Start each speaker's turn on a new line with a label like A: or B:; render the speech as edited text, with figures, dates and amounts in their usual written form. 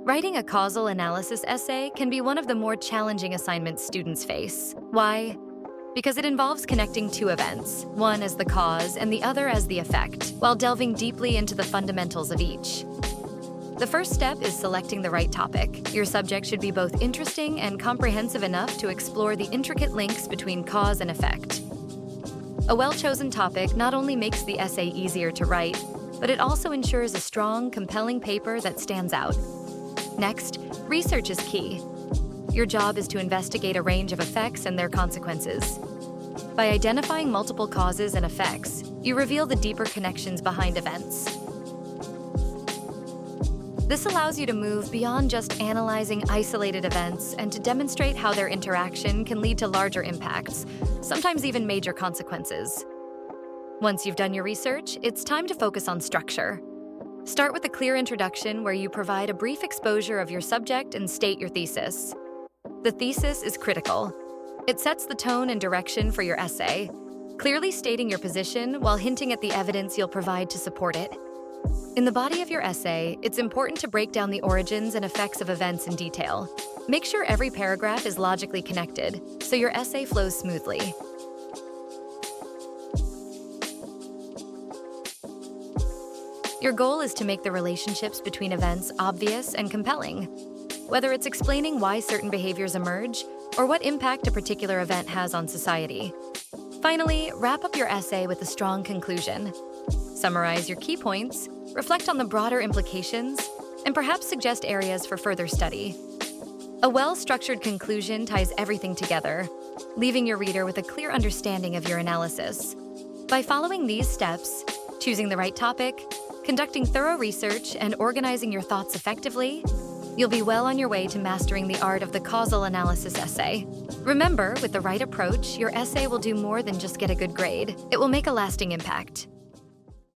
A: Writing a causal analysis essay can be one of the more challenging assignments students face. Why? Because it involves connecting two events, one as the cause and the other as the effect, while delving deeply into the fundamentals of each. The first step is selecting the right topic. Your subject should be both interesting and comprehensive enough to explore the intricate links between cause and effect. A well-chosen topic not only makes the essay easier to write, but it also ensures a strong, compelling paper that stands out. Next, research is key. Your job is to investigate a range of effects and their consequences. By identifying multiple causes and effects, you reveal the deeper connections behind events. This allows you to move beyond just analyzing isolated events and to demonstrate how their interaction can lead to larger impacts, sometimes even major consequences. Once you've done your research, it's time to focus on structure. Start with a clear introduction where you provide a brief exposure of your subject and state your thesis. The thesis is critical. It sets the tone and direction for your essay, clearly stating your position while hinting at the evidence you'll provide to support it. In the body of your essay, it's important to break down the origins and effects of events in detail. Make sure every paragraph is logically connected, so your essay flows smoothly. Your goal is to make the relationships between events obvious and compelling, whether it's explaining why certain behaviors emerge or what impact a particular event has on society. Finally, wrap up your essay with a strong conclusion. Summarize your key points, reflect on the broader implications, and perhaps suggest areas for further study. A well-structured conclusion ties everything together, leaving your reader with a clear understanding of your analysis. By following these steps, choosing the right topic, conducting thorough research, and organizing your thoughts effectively, you'll be well on your way to mastering the art of the causal analysis essay. Remember, with the right approach, your essay will do more than just get a good grade. It will make a lasting impact.